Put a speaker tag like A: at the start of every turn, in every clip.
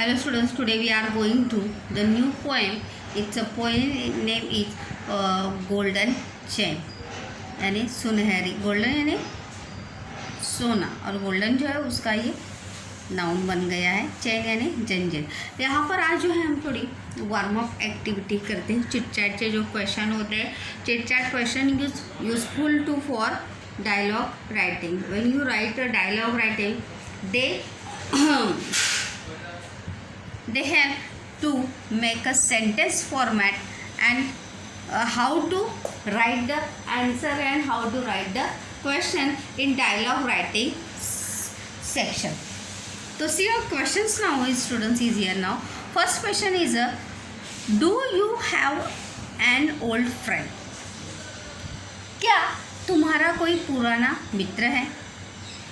A: Hello students, today we are going to the new poem. It's a poem name is Golden Chain यानी सुनहरी. Golden यानी सोना और golden जो है उसका ये नाउन बन गया है. चैन यानी जंजीर. यहाँ पर आज जो है हम थोड़ी वार्म अप एक्टिविटी करते हैं. चिट चैट के जो क्वेश्चन होते हैं, chit chat question useful to for dialogue writing. When you write a dialogue writing they have to make a sentence format and how to write the answer and how to write the question in dialogue writing section. So see your questions now, students, is here now. First question is do you have an old friend? क्या तुम्हारा कोई पुराना मित्र है?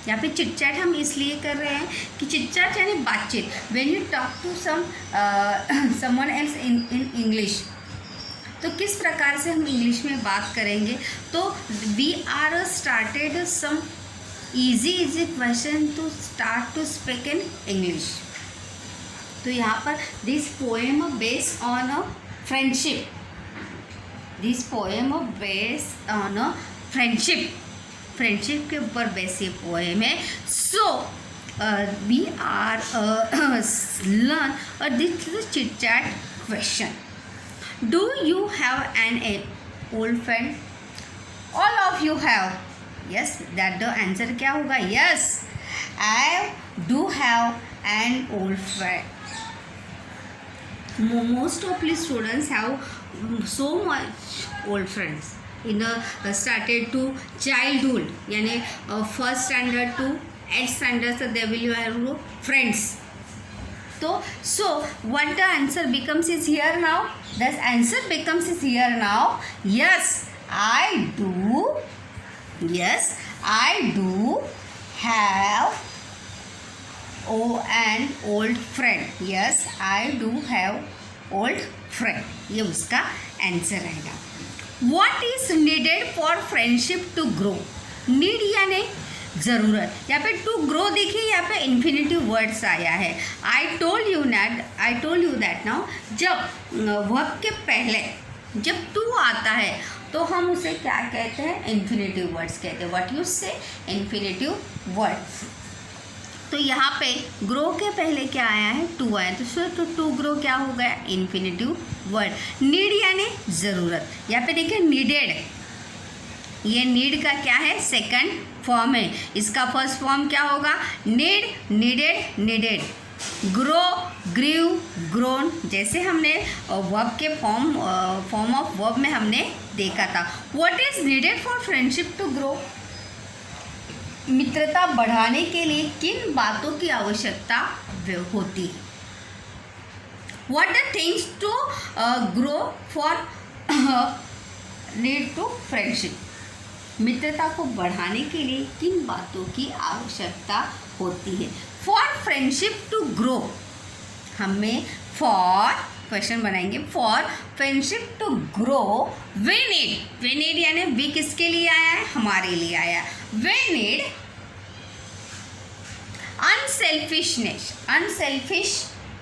A: यहाँ पे chit chat हम इसलिए कर रहे हैं कि चिट चैट यानी बातचीत. When you talk to someone else in English, तो किस प्रकार से हम इंग्लिश में बात करेंगे. तो we are started some easy question to start to speak in English. तो यहाँ पर this poem based on a friendship. This poem based on a friendship के ऊपर बेस ये पोएम है. So we are learn this chit chat question. Do you have an old friend? All of you have. Yes, that the answer क्या होगा? Yes, I do have an old friend. Most of the students have so much old friends in the started to childhood, यानी first standard to 8th standard, so they will have friends. So what the answer becomes is here now. The answer becomes is here now. Yes, I do. Yes, I do have an old friend. Yes, I do have old friend. ये उसका answer रहेगा. What is needed for friendship to grow? Need यानी ज़रूरत. यहाँ पे to grow देखिए, यहाँ पे इन्फिनेटिव वर्ड्स आया है. I told you that now. जब वर्ब के पहले जब टू आता है तो हम उसे क्या कहते हैं? इन्फिनेटिव वर्ड्स कहते हैं. व्हाट यू से? Infinitive words. तो यहाँ पे ग्रो के पहले क्या आया है? टू आया. तो टू ग्रो क्या हो गया? Infinitive word. नीड यानी ज़रूरत. यहाँ पे देखिए नीडेड, ये नीड का क्या है? सेकंड फॉर्म है. इसका फर्स्ट फॉर्म क्या होगा? Need, needed, needed. Grow, grew, grown. जैसे हमने वर्ब के फॉर्म ऑफ वर्ब में हमने देखा था. What is needed for friendship to grow? मित्रता बढ़ाने के लिए किन बातों की आवश्यकता होती है? What the things to grow for need to friendship? मित्रता को बढ़ाने के लिए किन बातों की आवश्यकता होती है? फॉर फ्रेंडशिप टू ग्रो हमें फॉर क्वेश्चन बनाएंगे. For friendship to grow we need यानी वी किसके लिए आया है? हमारे लिए आया. We need unselfishness. अनसेल्फिश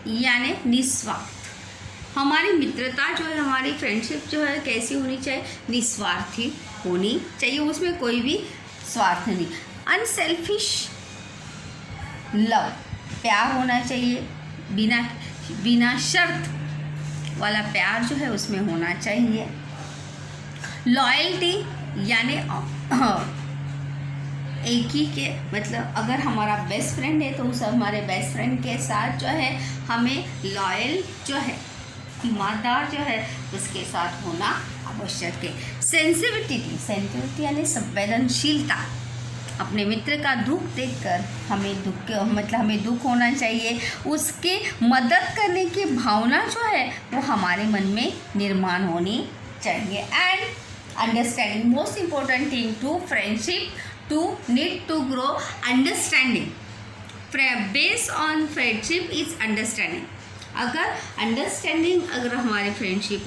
A: यानी निस्वार्थ. हमारी मित्रता जो है, हमारी फ्रेंडशिप जो है कैसी होनी चाहिए? निस्वार्थी होनी चाहिए. उसमें कोई भी स्वार्थ नहीं. अनसेल्फिश लव, प्यार होना चाहिए. बिना शर्त वाला प्यार जो है उसमें होना चाहिए. लॉयल्टी यानी एक ही के मतलब अगर हमारा बेस्ट फ्रेंड है तो उस हमारे बेस्ट फ्रेंड के साथ जो है हमें लॉयल जो है, ईमानदार जो है उसके साथ होना आवश्यक है. सेंसिटिविटी यानी संवेदनशीलता. अपने मित्र का दुख देखकर हमें दुख होना चाहिए. उसके मदद करने की भावना जो है वो हमारे मन में निर्माण होनी चाहिए. And understanding, most important thing to friendship to need to grow. Understanding, based on friendship is understanding. अगर हमारे फ्रेंडशिप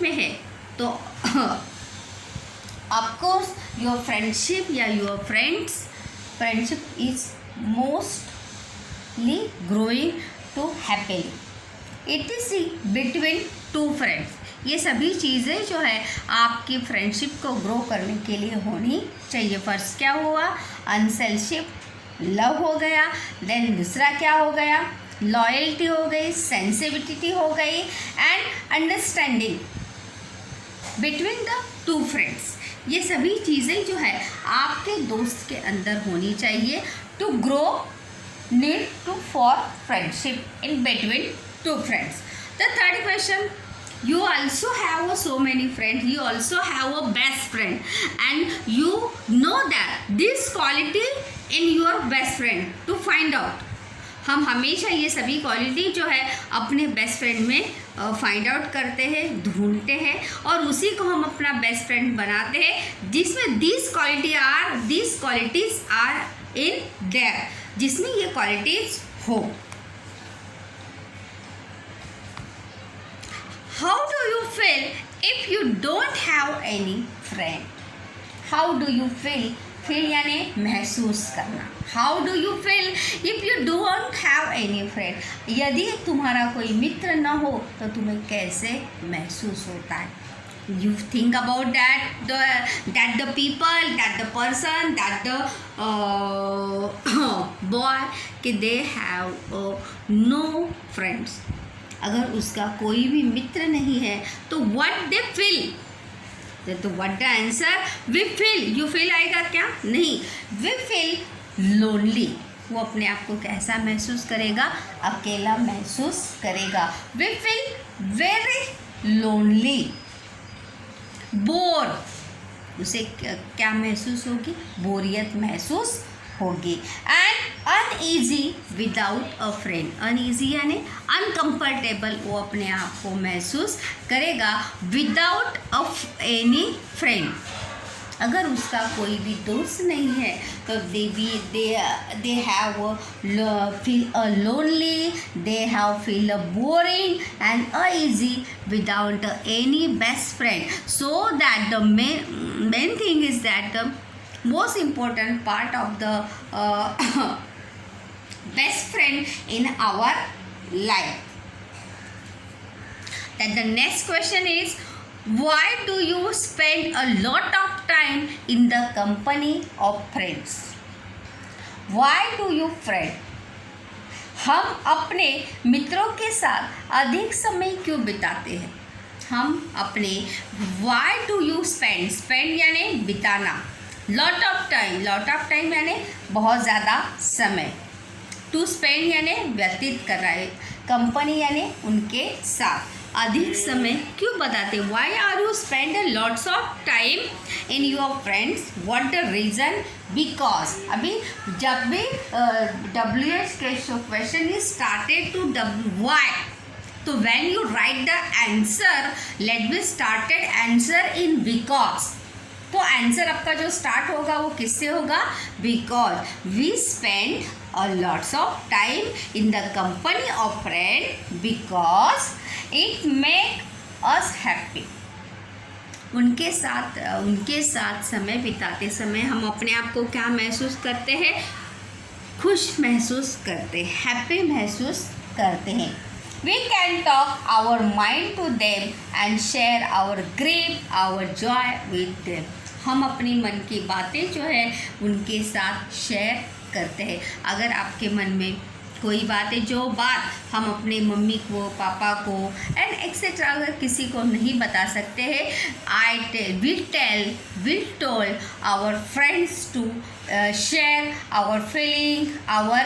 A: में है तो ऑफकोर्स योर फ्रेंडशिप या your friendship is mostly growing to happily. etc between two friends. ये सभी चीज़ें जो है आपकी फ्रेंडशिप को ग्रो करने के लिए होनी चाहिए. फर्स्ट क्या हुआ? अनसेल्फिश लव हो गया. देन दूसरा क्या हो गया? लॉयल्टी हो गई, सेंसिटिविटी हो गई and understanding between the two friends. ये सभी चीज़ें जो है आपके दोस्त के अंदर होनी चाहिए. To grow need to for friendship in between two friends. The third question, you also have so many friends, you also have a best friend and you know that this quality in your best friend to find out. हम हमेशा ये सभी quality जो है अपने best friend में find out करते हैं, ढूंढते हैं और उसी को हम अपना बेस्ट फ्रेंड बनाते हैं जिसमें this qualities are in there, जिसमें ये क्वालिटीज हो. How do you feel if you don't have any friend? How do you feel? Feel यानी महसूस करना. How do you feel if you don't have any friend? यदि तुम्हारा कोई मित्र न हो तो तुम्हें कैसे महसूस होता है? You think about that the people, that the person, that the boy कि they have no friends. अगर उसका कोई भी मित्र नहीं है तो व्हाट दे फील, तो what the answer? We feel. You feel आएगा क्या? नहीं. We feel lonely. वो अपने आप को कैसा महसूस करेगा? अकेला महसूस करेगा. We feel very lonely. Bore. उसे क्या महसूस होगी? बोरियत महसूस होगी. And uneasy without a friend. Uneasy यानी अनकंफर्टेबल वो अपने आप को महसूस करेगा विदाउट एनी फ्रेंड. अगर उसका कोई भी दोस्त नहीं है तो they have feel a lonely, they have feel a boring and uneasy without any best friend. So that the main thing is that the most important part of the best friend in our life. Then the next question is, why do you spend a lot of time in the company of friends? Why do you friend? हम अपने मित्रों के साथ अधिक समय क्यों बिताते हैं? हम अपने why do you spend यानी बिताना. लॉट ऑफ टाइम यानी बहुत ज़्यादा समय. टू स्पेंड यानी व्यतीत कर रहा है. कंपनी यानी उनके साथ अधिक समय क्यों बताते? Why are you spend lots of time in your friends? What the reason? Because. अभी जब भी WH question is started to why, तो when you write the answer, let be started answer in because. तो answer आपका जो start होगा वो किससे होगा? Because we spend a lots of time in the company of friend because it make us happy. उनके साथ समय बिताते समय हम अपने आप को क्या महसूस करते हैं? खुश महसूस करते हैं, हैप्पी महसूस करते हैं. We can talk our mind to them and share our grief, our joy with them. हम अपनी मन की बातें जो है उनके साथ शेयर करते हैं. अगर आपके मन में कोई बातें, जो बात हम अपने मम्मी को, पापा को एंड एक्सेट्रा अगर किसी को नहीं बता सकते हैं, will told our friends to share our feeling, our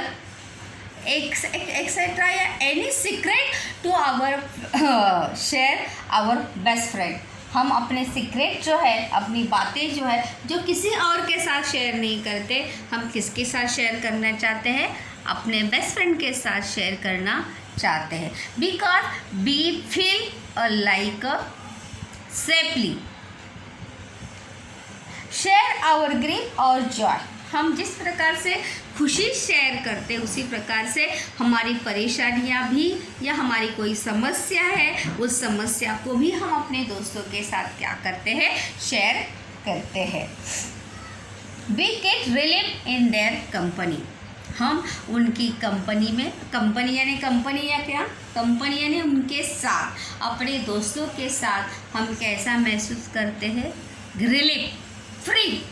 A: etcetera या any secret to our share our best friend. हम अपने सीक्रेट जो है, अपनी बातें जो है, जो किसी और के साथ शेयर नहीं करते, हम किसके साथ शेयर करना चाहते हैं? अपने बेस्ट फ्रेंड के साथ शेयर करना चाहते हैं. Because we feel like safely. Share our grief और जॉय. हम जिस प्रकार से खुशी शेयर करते हैं उसी प्रकार से हमारी परेशानियां भी या हमारी कोई समस्या है उस समस्या को भी हम अपने दोस्तों के साथ क्या करते हैं? शेयर करते हैं. We get relief in their company. हम उनकी कंपनी में, कंपनी यानी क्या, कंपनी यानी उनके साथ, अपने दोस्तों के साथ हम कैसा महसूस करते हैं, रिलीफ, फ्री।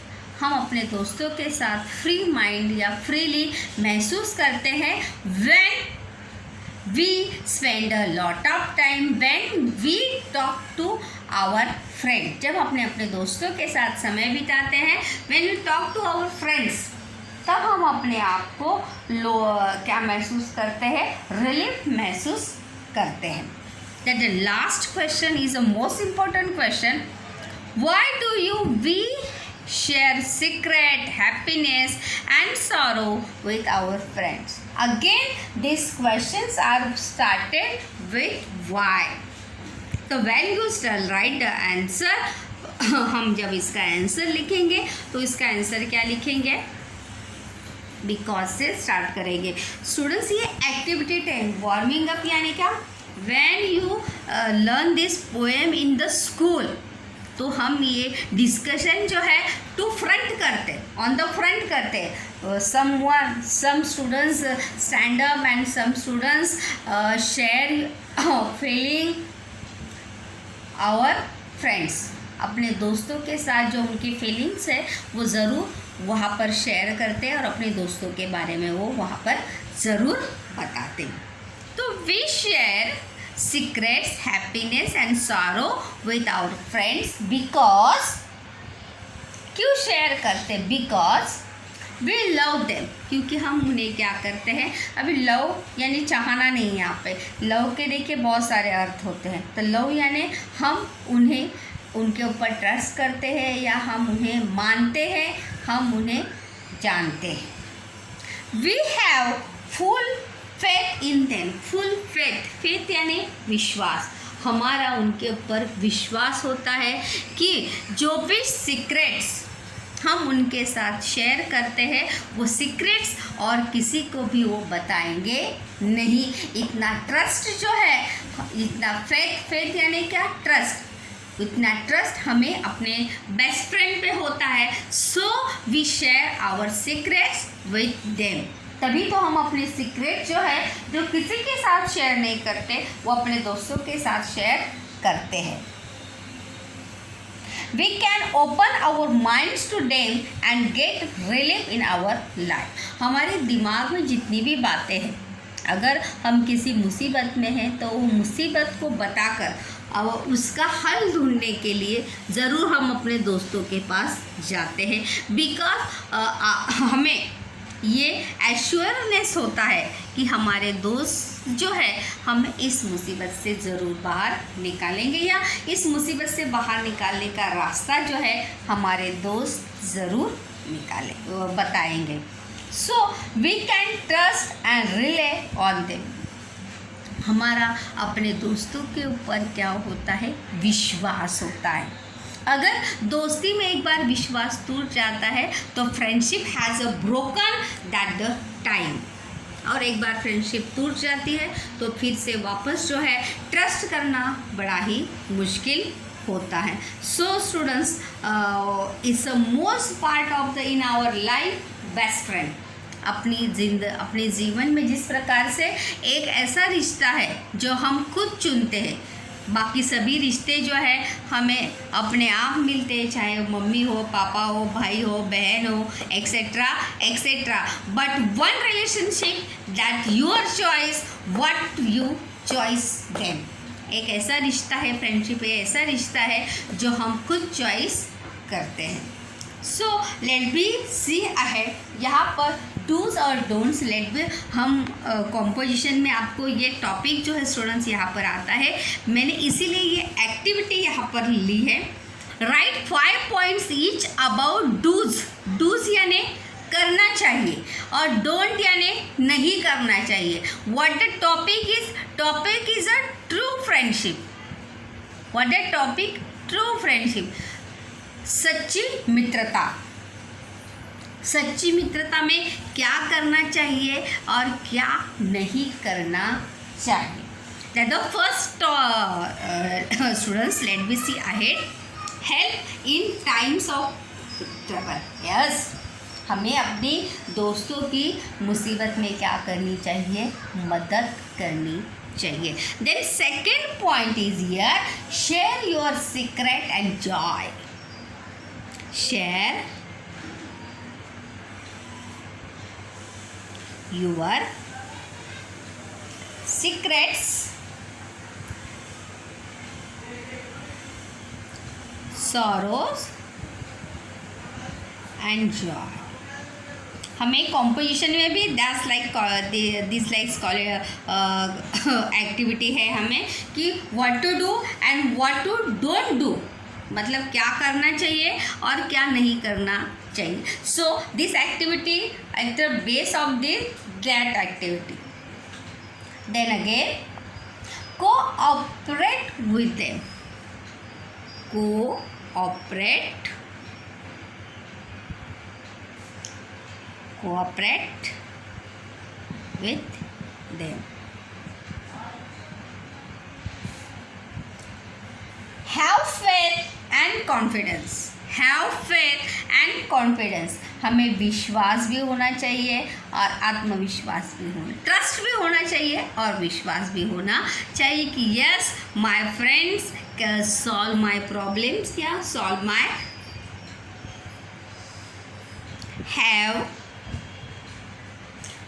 A: हम अपने दोस्तों के साथ फ्री माइंड या फ्रीली महसूस करते हैं when we spend a lot of time, when we talk to our friend. जब अपने दोस्तों के साथ समय बिताते हैं, when we talk to our friends, तब हम अपने आप को क्या महसूस करते हैं, रिलीफ महसूस करते हैं। That the last question is a most important question, why do you we share secret, happiness and sorrow with our friends? Again, these questions are started with why. So when you write the answer, हम जब इसका answer लिखेंगे तो इसका answer क्या लिखेंगे, because से start करेंगे। स्टूडेंट्स, ये एक्टिविटी टाइम, वार्मिंग अप यानी क्या, when you learn this poem in the school, तो हम ये डिस्कशन जो है टू फ्रंट करते, ऑन द फ्रंट करते। Some students stand up and some students share feeling our friends. अपने दोस्तों के साथ जो उनकी फीलिंग्स है वो ज़रूर वहाँ पर शेयर करते हैं और अपने दोस्तों के बारे में वो वहाँ पर ज़रूर बताते हैं। तो we share secrets, happiness and sorrow with our friends because, क्यों शेयर करते, बिकॉज वी लव देम, क्योंकि हम उन्हें क्या करते हैं। अभी लव यानी चाहना नहीं है, यहाँ पे लव के देखिए बहुत सारे अर्थ होते हैं। तो लव यानी हम उन्हें, उनके ऊपर ट्रस्ट करते हैं या हम उन्हें मानते हैं, हम उन्हें जानते हैं। We have full faith in them, full faith, faith यानी विश्वास, हमारा उनके ऊपर विश्वास होता है कि जो भी सीक्रेट्स हम उनके साथ शेयर करते हैं वो सीक्रेट्स और किसी को भी वो बताएंगे नहीं। इतना ट्रस्ट जो है, इतना फेथ, फेथ यानी क्या, ट्रस्ट, इतना ट्रस्ट हमें अपने बेस्ट फ्रेंड पे होता है। So we share our secrets with them, तभी तो हम अपने सीक्रेट जो है, जो किसी के साथ शेयर नहीं करते, वो अपने दोस्तों के साथ शेयर करते हैं। We can open our minds to them and get relief in our life. हमारे दिमाग में जितनी भी बातें हैं, अगर हम किसी मुसीबत में हैं तो वो मुसीबत को बताकर और उसका हल ढूंढने के लिए ज़रूर हम अपने दोस्तों के पास जाते हैं। बिकॉज हमें ये एश्योरनेस होता है कि हमारे दोस्त जो है हम इस मुसीबत से ज़रूर बाहर निकालेंगे, या इस मुसीबत से बाहर निकालने का रास्ता जो है हमारे दोस्त ज़रूर बताएंगे। So we can trust and rely on them, हमारा अपने दोस्तों के ऊपर क्या होता है, विश्वास होता है। अगर दोस्ती में एक बार विश्वास टूट जाता है तो friendship has a broken that the time, और एक बार फ्रेंडशिप टूट जाती है तो फिर से वापस जो है ट्रस्ट करना बड़ा ही मुश्किल होता है। So students, it's a most part of the in our life best friend. अपने जीवन में जिस प्रकार से एक ऐसा रिश्ता है जो हम खुद चुनते हैं, बाकी सभी रिश्ते जो है हमें अपने आप मिलते हैं, चाहे मम्मी हो, पापा हो, भाई हो, बहन हो, etcetera etcetera, but one relationship that your choice, what you choice them. एक ऐसा रिश्ता है, फ्रेंडशिप एक ऐसा रिश्ता है जो हम खुद चॉइस करते हैं। So let be see ahead, यहाँ पर डूज और डोंट्स, लेट बी हम कॉम्पोजिशन में आपको ये टॉपिक जो है स्टूडेंट्स यहाँ पर आता है, मैंने इसीलिए ये एक्टिविटी यहाँ पर ली है। Write 5 points each about dos, dos यानी करना चाहिए और डोंट यानी नहीं करना चाहिए। What the topic is, topic is a true friendship. What the topic, true friendship, सच्ची मित्रता। सच्ची मित्रता में क्या करना चाहिए और क्या नहीं करना चाहिए। That the first students, let be see ahead, help in times of trouble. Yes, हमें अपने दोस्तों की मुसीबत में क्या करनी चाहिए, मदद करनी चाहिए. Then second point is here, share your secret and joy. Share your secrets, sorrows and joy. हमें कॉम्पोजिशन में भी दिस लाइक एक्टिविटी है हमें कि what to do and what to don't do, मतलब क्या करना चाहिए और क्या नहीं करना चाहिए. So this activity at the base of that activity. Then again cooperate with them. Cooperate with them. Have faith and confidence. हमें विश्वास भी होना चाहिए और आत्मविश्वास भी होना, ट्रस्ट भी होना चाहिए और विश्वास भी होना चाहिए कि yes my friends can solve my problems, yeah, solve my have.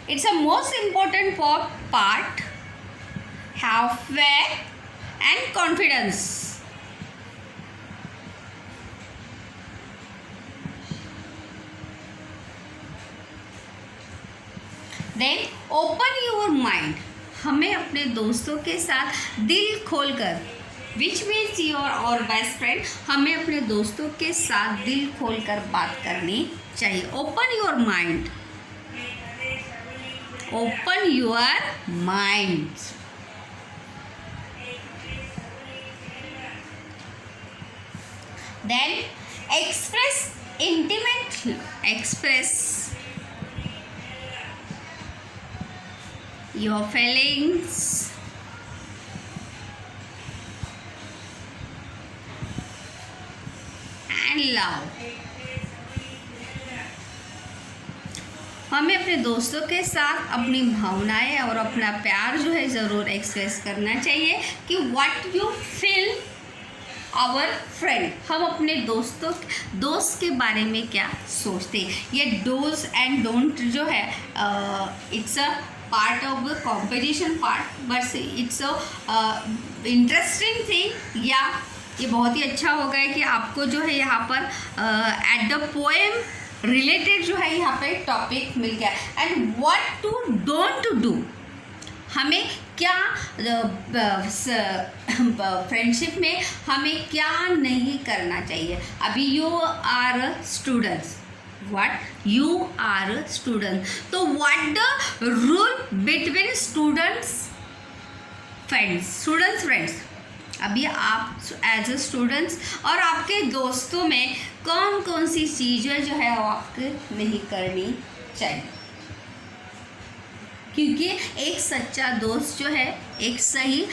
A: It's a most important part. Have faith and confidence. Then open your mind. हमें अपने दोस्तों के साथ दिल खोलकर, विच मीन्स योर और बेस्ट फ्रेंड, हमें अपने दोस्तों के साथ दिल खोलकर बात करनी चाहिए. Open your mind. Then express your feelings and love. हमें अपने दोस्तों के साथ अपनी भावनाएं और अपना प्यार जो है ज़रूर एक्सप्रेस करना चाहिए कि what you feel our friend. हम अपने दोस्त के बारे में क्या सोचते हैं. ये डूज एंड डोंट जो है it's a part of the composition part, but it's a interesting thing. या ये बहुत ही अच्छा होगा कि आपको जो है यहाँ पर एट द पोएम रिलेटेड जो है यहाँ पे टॉपिक मिल गया. And what to don't do, हमें क्या फ्रेंडशिप में हमें क्या नहीं करना चाहिए. अभी you are students, what you are a student, तो what the rule between students friends. अभी आप एज ए स्टूडेंट्स और आपके दोस्तों में कौन कौन सी चीज़ें जो है वो आपको नहीं करनी चाहिए, क्योंकि एक सच्चा दोस्त जो है, एक सही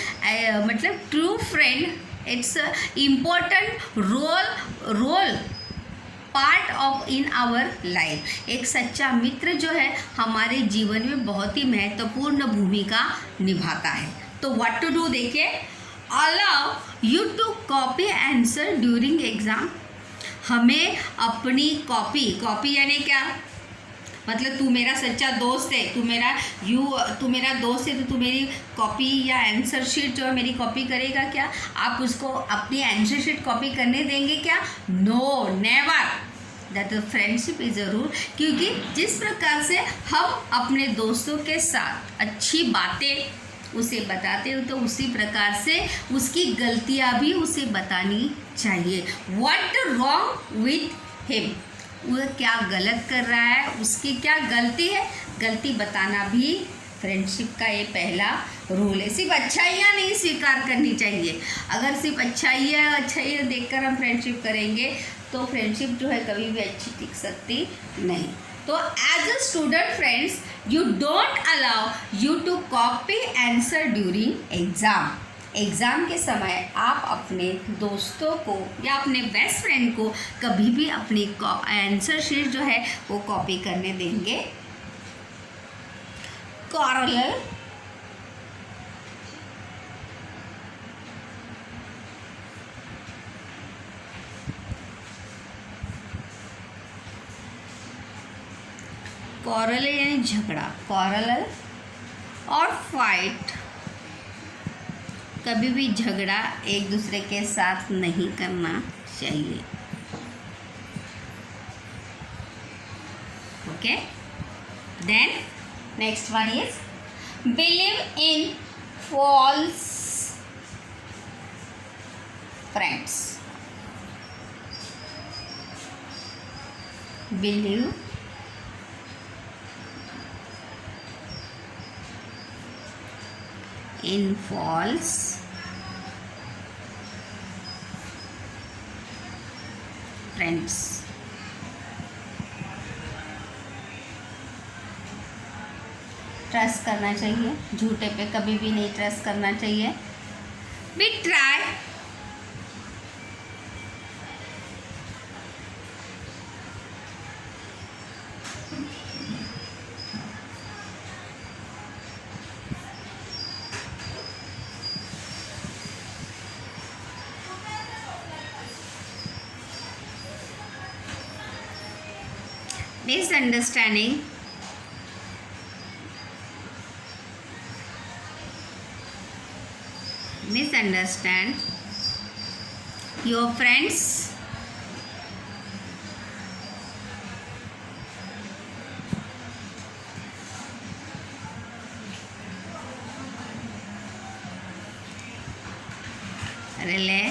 A: मतलब true friend, it's important role part of in our life. एक सच्चा मित्र जो है हमारे जीवन में बहुत ही महत्वपूर्ण भूमिका निभाता है. तो व्हाट टू डू देखिए, allow you to copy answer during exam. हमें अपनी कॉपी यानी क्या, मतलब तू मेरा सच्चा दोस्त है, तू मेरा दोस्त है तो तू मेरी कॉपी या आंसर शीट जो है मेरी कॉपी करेगा क्या? आप उसको अपनी आंसर शीट कॉपी करने देंगे क्या? No, never. That friendship is a rule. क्योंकि जिस प्रकार से हम अपने दोस्तों के साथ अच्छी बातें उसे बताते हो तो उसी प्रकार से उसकी गलतियाँ भी उसे बतानी चाहिए. व्हाट रॉन्ग विथ हिम, वह क्या गलत कर रहा है, उसकी क्या गलती है, गलती बताना भी फ्रेंडशिप का ये पहला रूल है. सिर्फ अच्छाइयाँ नहीं स्वीकार करनी चाहिए. अगर सिर्फ अच्छाइयाँ देखकर हम फ्रेंडशिप करेंगे तो फ्रेंडशिप जो है कभी भी अच्छी टिक सकती नहीं. तो as a student friends, you don't allow you to copy answer during exam. Exam के समय आप अपने दोस्तों को या अपने बेस्ट फ्रेंड को कभी भी अपनी आंसर शीट जो है वो कॉपी करने देंगे? कॉरल कॉरल यानी झगड़ा, कॉरल और फाइट, कभी भी झगड़ा एक दूसरे के साथ नहीं करना चाहिए। Okay, then next one is believe in false friends. Believe in false friends। Trust करना चाहिए, झूठे पे कभी भी नहीं ट्रस्ट करना चाहिए। Be try misunderstanding, misunderstand your friends relay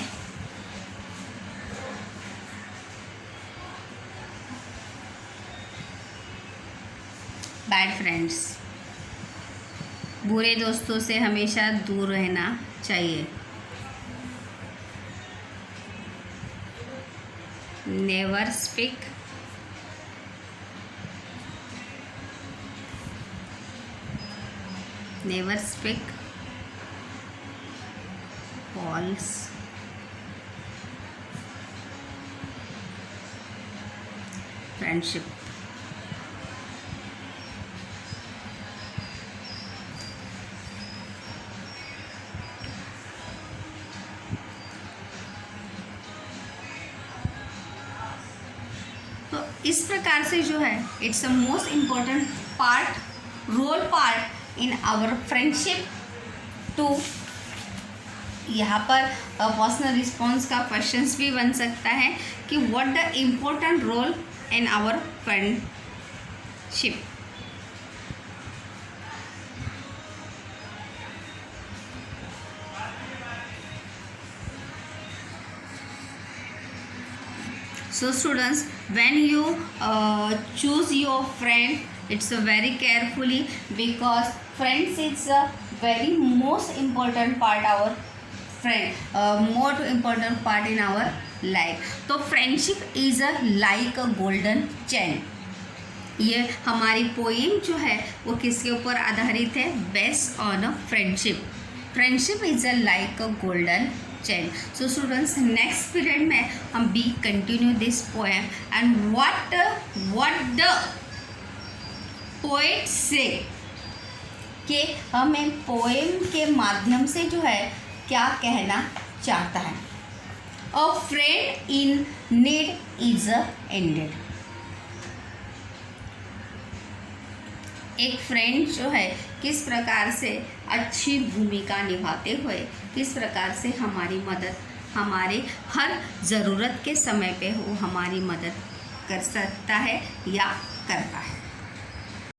A: bad friends. बुरे दोस्तों से हमेशा दूर रहना चाहिए। Never speak false friendship. तो इस प्रकार से जो है it's a most important role part in our friendship too. यहाँ पर पर्सनल रिस्पॉन्स का क्वेश्चंस भी बन सकता है कि what the important role in our friendship. So students, when you choose your friend, it's very carefully, because friends is a very most important part more important part in our life। तो friendship is a like a golden chain। ये हमारी poem जो है वो किसके ऊपर आधारित है? Based on a friendship. Friendship is a like a golden chain. So students, next period में हम B continue this poem and what the poet से, कि हमें पोएम के माध्यम से जो है क्या कहना चाहता है। अ friend in need is ended. एक फ्रेंड जो है किस प्रकार से अच्छी भूमिका निभाते हुए किस प्रकार से हमारी मदद, हमारे हर ज़रूरत के समय पे वो हमारी मदद कर सकता है या करता है।